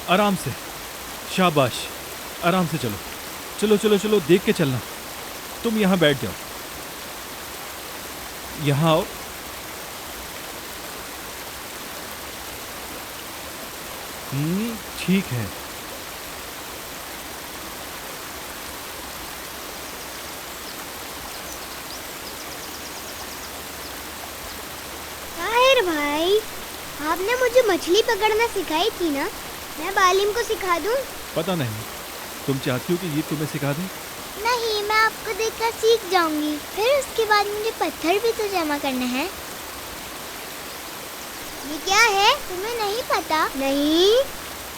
आराम से, शाबाश, आराम से चलो। चलो चलो चलो, देख के चलना। तुम यहाँ बैठ जाओ, यहाँ आओ। ठीक है। ताहिर भाई, आपने मुझे मछली पकड़ना सिखाई थी ना, मैं बालिम को सिखा दूं? पता नहीं, तुम चाहती हो कि ये तुम्हें सिखा दें? नहीं, मैं आपको देखकर सीख जाऊंगी। फिर उसके बाद मुझे पत्थर भी तो जमा करने हैं। ये क्या है, तुम्हें नहीं पता? नहीं,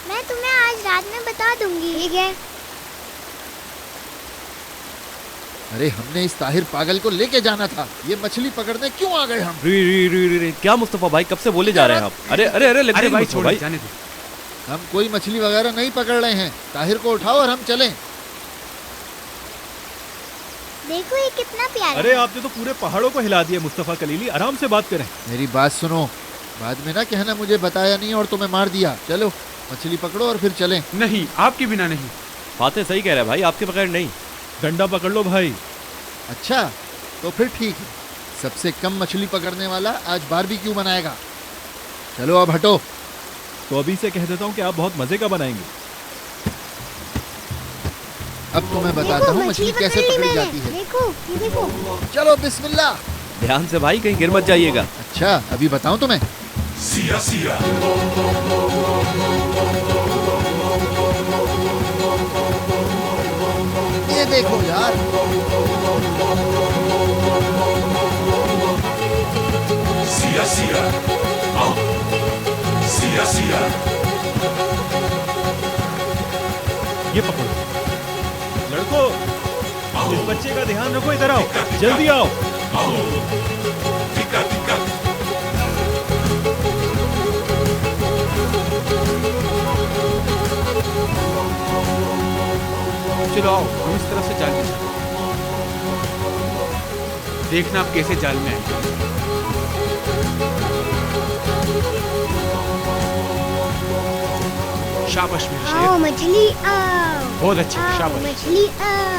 मैं तुम्हें आज रात में बता दूंगी। ठीक है। अरे हमने इस ताहिर पागल को लेके जाना था, ये मछली पकड़ने क्यों आ गए हम? री क्या मुस्तफा भाई, कब से बोले जा रहे हैं आप? अरे अरे अरे अरे भाई छोड़ो, जाने दो। हम कोई मछली वगैरह नहीं पकड़ रहे हैं। ताहिर को उठाओ और हम चलें। देखो ये कितना प्यारा। अरे आपने तो पूरे पहाड़ों को हिला दिया मुस्तफा कलीली, आराम से बात करें। मेरी बात सुनो, बाद में ना कहना मुझे बताया नहीं और तुम्हें मार दिया। चलो मछली पकड़ो और फिर चलें। नहीं, आपके बिना नहीं। बातें सही कह रहे हैं भाई, आपके बगैर नहीं। डंडा पकड़ लो भाई। अच्छा तो फिर ठीक है, सबसे कम मछली पकड़ने वाला आज बारबेक्यू बनाएगा। चलो अब हटो। तो अभी से कह देता हूँ कि आप बहुत मजे का बनाएंगे। अब तुम्हें बताता हूँ मछली कैसे पकड़ी जाती है। देखो, ये देखो। चलो बिस्मिल्लाह। ध्यान से भाई, कहीं गिर मत जाइएगा। अच्छा अभी बताऊँ तुम्हें। सिया सिया ये देखो यार, सिया सिया सिया सिया। ये पकड़ो लड़को, इस बच्चे का ध्यान रखो। इधर आओ, जल्दी आओ। टिका टिका चलो आओ, हम इस तरफ से जाल बिछाते हैं। देखना आप कैसे जाल में आएंगे। शाबाश मेरे शेर। आओ मछली आओ। बहुत अच्छा, आओ शाबाश। मछली आओ।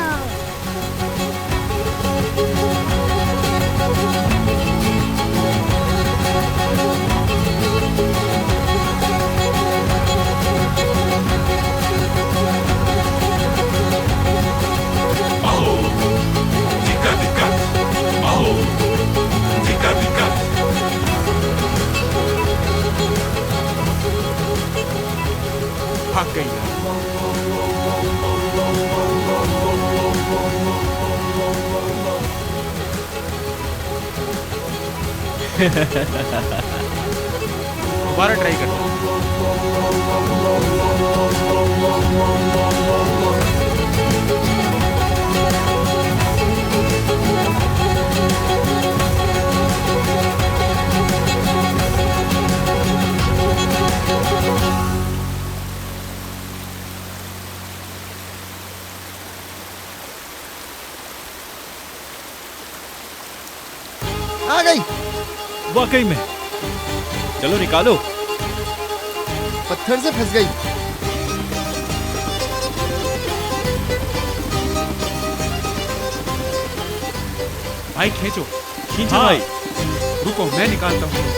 टिका टिका टिका टिका। भाग गई यार। दोबारा ट्राई करता हूँ। आ गई। वाकई में। चलो निकालो। पत्थर से फंस गई। भाई खींचो, खींचो हाँ। भाई। रुको, मैं निकालता हूँ।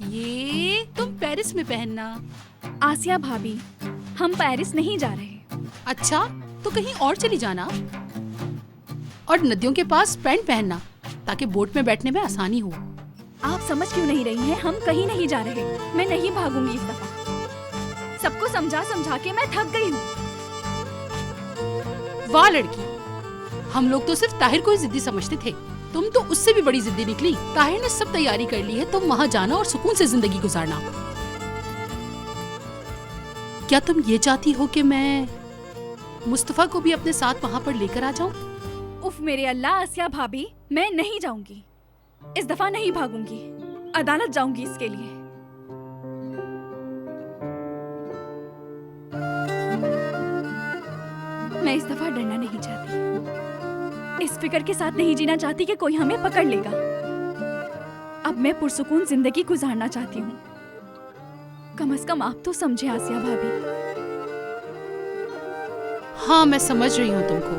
ये तुम पेरिस में पहनना। आसिया भाभी, हम पेरिस नहीं जा रहे। अच्छा, तो कहीं और चली जाना। और नदियों के पास पैंट पहनना ताकि बोट में बैठने में आसानी हो। आप समझ क्यों नहीं रही हैं? हम कहीं नहीं जा रहे। मैं नहीं भागूंगी इस दफा। सबको समझा समझा के मैं थक गई हूँ। वाह लड़की, हम लोग तो सिर्फ ताहिर को ही जिद्दी समझते थे, तुम तो उससे भी बड़ी जिद्दी निकली। ताहिर ने सब तैयारी कर ली है, तुम वहाँ जाना और सुकून से जिंदगी गुजारना। क्या तुम ये चाहती हो कि मैं मुस्तफा को भी अपने साथ वहाँ पर लेकर आ जाऊँ? उफ मेरे अल्लाह आसिया भाभी, मैं नहीं जाऊंगी। इस दफा नहीं भागूंगी। अदालत जाऊंगी इसके लिए। मैं इस दफा डरना नहीं चाहती, इस फिक्र के साथ नहीं जीना चाहती कि कोई हमें पकड़ लेगा। अब मैं पुरसुकून जिंदगी गुजारना चाहती हूँ। कम से कम आप तो समझे आसिया भाभी। हाँ मैं समझ रही हूँ तुमको,